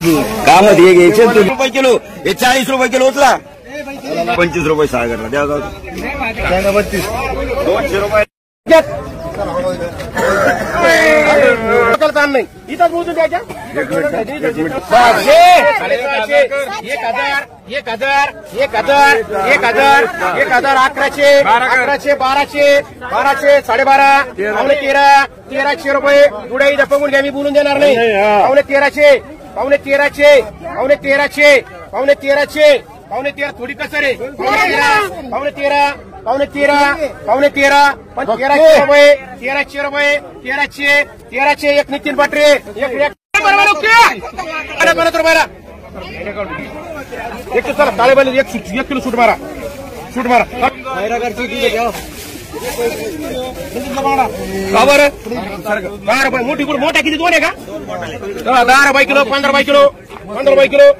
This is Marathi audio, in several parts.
काम हे घ्यायचे 20 रुपये किलो, हे 40 रुपये किलो उचला. 25 रुपये सागरला द्या जाऊ. 200 रुपये नाही इथं मोजून द्यायच्या. 1100, 1200, 12,500, 1300 रुपये. जुड्या इथं बघून घ्या, मी बोलून देणार नाही. 1300, 1300, थोडी कसर आहे. 1300, 1300 रुपये, 1300 रुपये, 1300, एक नितीन पाटरे, एक रुपयाला एक चला ताळेबाजी एक किलो सूट मारा. 10 रुपये मोठी कुठं मोठ्या किती 2 आहे का? 10 रुपये किलो, 15 रुपये किलो, 15 रुपये किलो,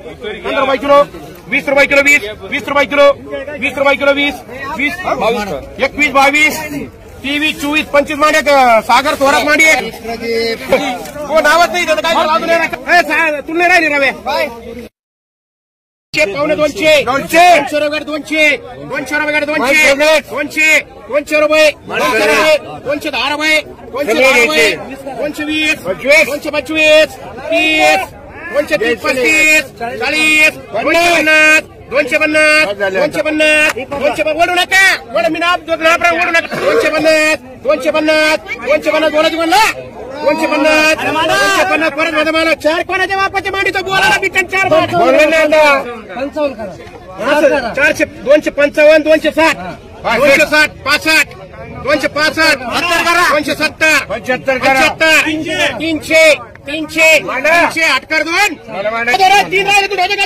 15 रुपये किलो, 20 रुपये किलो, 20 रुपये किलो, 20 रुपये किलो, 20, 21, 22, 23, 24, 25 मांडे सागर थोरात मांडी आहे. नावच नाही काय तुला राहिली रवे. 200, 200, 200 रुपये, 200 रुपये, 200 रुपये, 210 रुपये, 210 रुपये, 220, 225, 30, 230, 35, 40, 250, 250, 250, 250 ओढू नका. मी नाव ओढू नका. 250, 250, 250 बोलायचं म्हणलं. 250, 250 परत माझा मला 4 कोणाच्या बापाच्या मांडीचं बोलायला बिकन 4 400, 255, 260, 260, 65, 265, 270, 75, 300, 300, 8 कर 2 3 राहिले तू ढोजे का.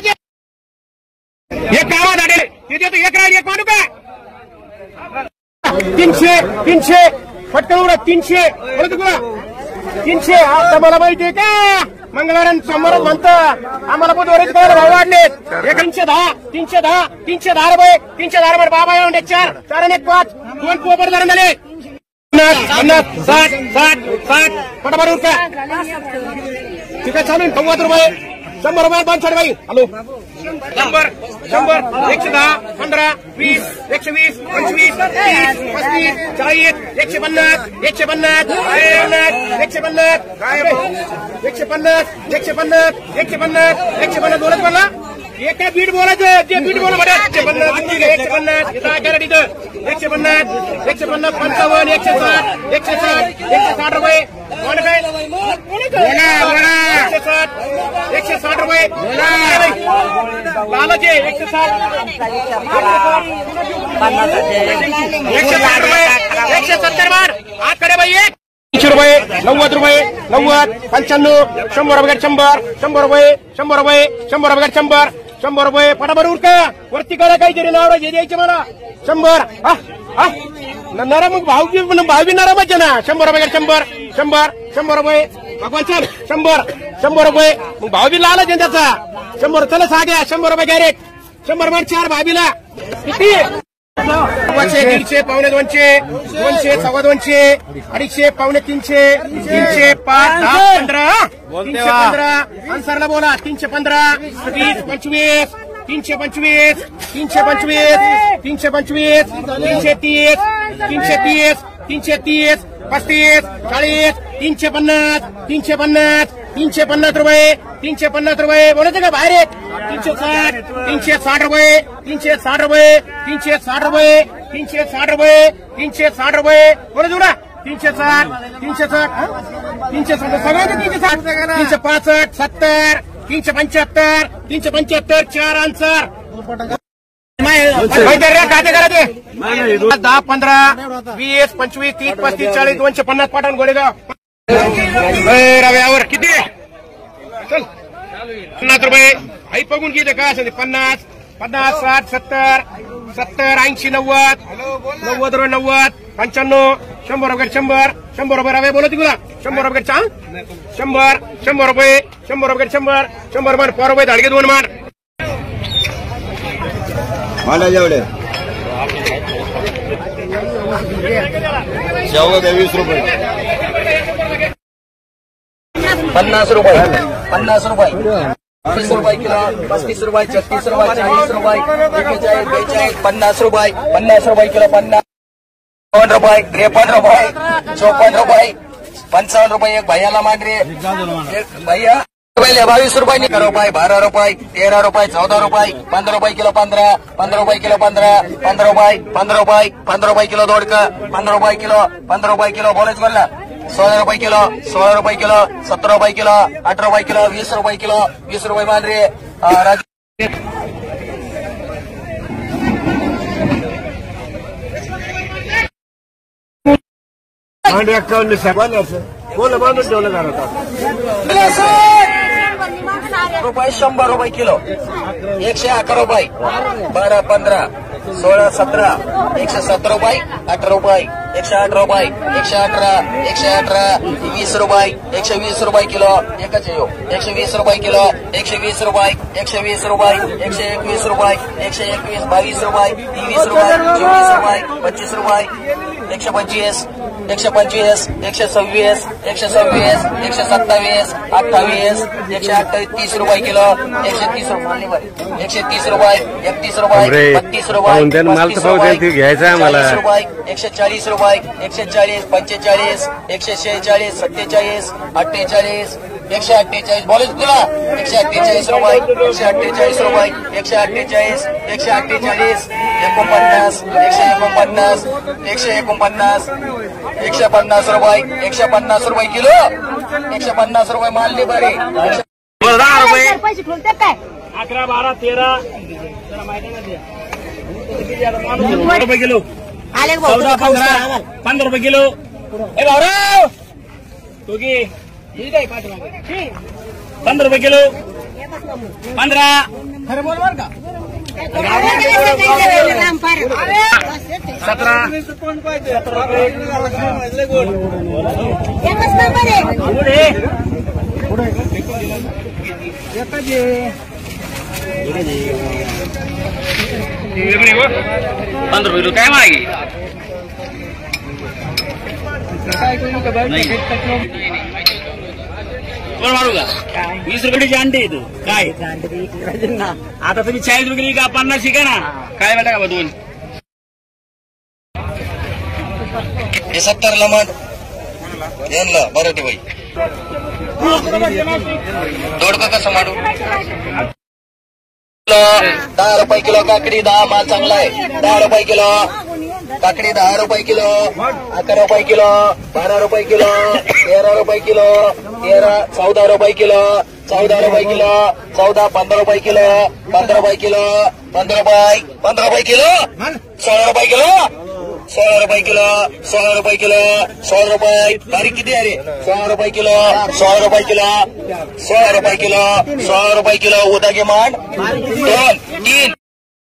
एक गावात आले ते देतो. एक राहिले एक मानू का. 300 फटकन उडा. 300 बोलत तुला 300. आता मला माहितीये का मंगळवार समोरच म्हणतं आम्हाला बुधवारीच करायला भाव वाढलेत. 310, 310, 310 रुपये, 310 रुपये. बाबा येऊन 4 4 आणि 1 5 2 पोपर धरण झाले. 50, 60, 60 पटापट का ठीक आहे चालू. 90 रुपये, 100 रुपये 5 बाई. हॅलो 100, 110, 15, 20, 120, 25, 30, 35, 40, 150, 150, 150, 150 बोलत मला. एका बीट बोलायचं जे बीट बोला म्हणा. 150, 150, 150, 150, 55, 160, 160 रुपये. 160 रुपये लालच आहे. 160 रुपये, 170 बार आकडे बाई. 100 रुपये, 90 रुपये, 90, 95, 100 रुपये, 100 रुपये, 100 रुपये, 100 रुपये, 100 रुपये पटापट उरका. वरती करा काहीतरी नाव हे द्यायचे मला. 100 नरम भाव बी नरमच आहे ना. 100 रुपये, 100 रुपये भगवान चल. 100 रुपये मग भाव बी लालच आहे त्याचा. 100 चला साग्या. 100 रुपये कॅरेट. 100 मार 4 भाभीला किती. 150, पावणे 200, 200, 250, 250, पावणे 300, 300, 5, 10, 15, 315 अन्सरला बोला. 315, 30, 25, 325, 325, 325, 330, 330, 330, 35, 40, 350, 350, 350 रुपये, 350 रुपये बोलायचं का बाहेर. 360, 360 रुपये, 360 रुपये, 360 रुपये, 360 रुपये, 360 रुपये बोलायचं ना. 360, 360, 360 सगळ्यांचे 360, 365, 70, 375, 375, 4 अन्सर खाते करा ते. 10, 15, 20, 25, 30, 35, 40, 250 पाटण गोळेगाव. रव्यावर किती चल. 50 रुपये आई बघून किती काय असेल. 50, 50, 60, 70, 70, 80, 90, 90 रुपये, 90, 95, 100 रुपये, 100 रुपये रव्या बोलत तुला. 100 रुपये 100, 100 रुपये, 100 रुपये, 100 रुपये 4 रुपये धाडगे 2 मान. मला जेवढे शेवगा 20 रुपये. 50 रुपये. 30 रुपये किलो, 35 रुपये, 36 रुपये, 40 रुपये, 41, 42, 50 रुपये, 50 रुपये किलो, 50, 52 रुपये, 53 रुपये, 54 रुपये, 55 रुपये. एक भैयाला मान रे भैया. 22 रुपये, 12 रुपये, 13 रुपये, 14 रुपये, 15 रुपये किलो, 15 रुपये किलो, 15 रुपये, 15 रुपये किलो दोडका, 15 रुपये किलो, 15 रुपये किलो बोलायच म्हणला. 16 रुपये किलो, 16 रुपये किलो, 17 रुपये किलो, 18 रुपये किलो, 20 रुपये किलो, 20 रुपये मान रे. रुपये 100 रुपये किलो, 111 रुपये, 12, 15, 16, 17, 117 रुपये, 18 रुपये, 108 रुपये, 118, 20 रुपये, 120 रुपये किलो, एकच येऊ. 120 रुपये किलो, 120 रुपये, 120 रुपये, 121 रुपये, 121, 22 रुपये, 23 रुपये, 24 रुपये, 25 रुपये, 125, 125, 126, 127, 127, 28, 130 रुपये किलो, 130 रुपये, 130 रुपये, 31 रुपये, 32 रुपये, 35 रुपये, 40 रुपये, 140 रुपये, 140, 45, 146, 47, 48, 148 बोलायच तुला. 148 रुपये, 148 रुपये, 148, 148, 49, 149, 149, 150 रुपये, 150 रुपये किलो, 150 रुपये मानले बरे. 10 रुपये, 11, 12, 13 रुपये किलो, 14, 15 रुपये किलो. ए भाऊराव तू की 15 रुपये किलो, 15. 17. ₹15 काय मागे मारू का? 20 रुपयाची अंडे येतो काय आता तुम्ही 40 रुपये का 50 का ना काय वाटा का 2 70 ला मग यांना बरं बाई. दोडका कसं मारू? 10 रुपये किलो काकडी, 10 माल चांगला आहे. 10 रुपये किलो काकडी, 10 रुपये किलो, 11 रुपये किलो, 12 रुपये किलो, 13 रुपये किलो, 14 रुपये किलो, 14 रुपये किलो, 14, 15 रुपये किलो, 15 रुपये किलो, 15 रुपये किलो, 16 रुपये किलो, 16 रुपये किलो, 16 रुपये किलो, 16 रुपये बारीक किती आहे रे? 16 रुपये किलो, 16 रुपये किलो, 16 रुपये किलो, 16 रुपये किलो. उद्या घे मान 2, 3.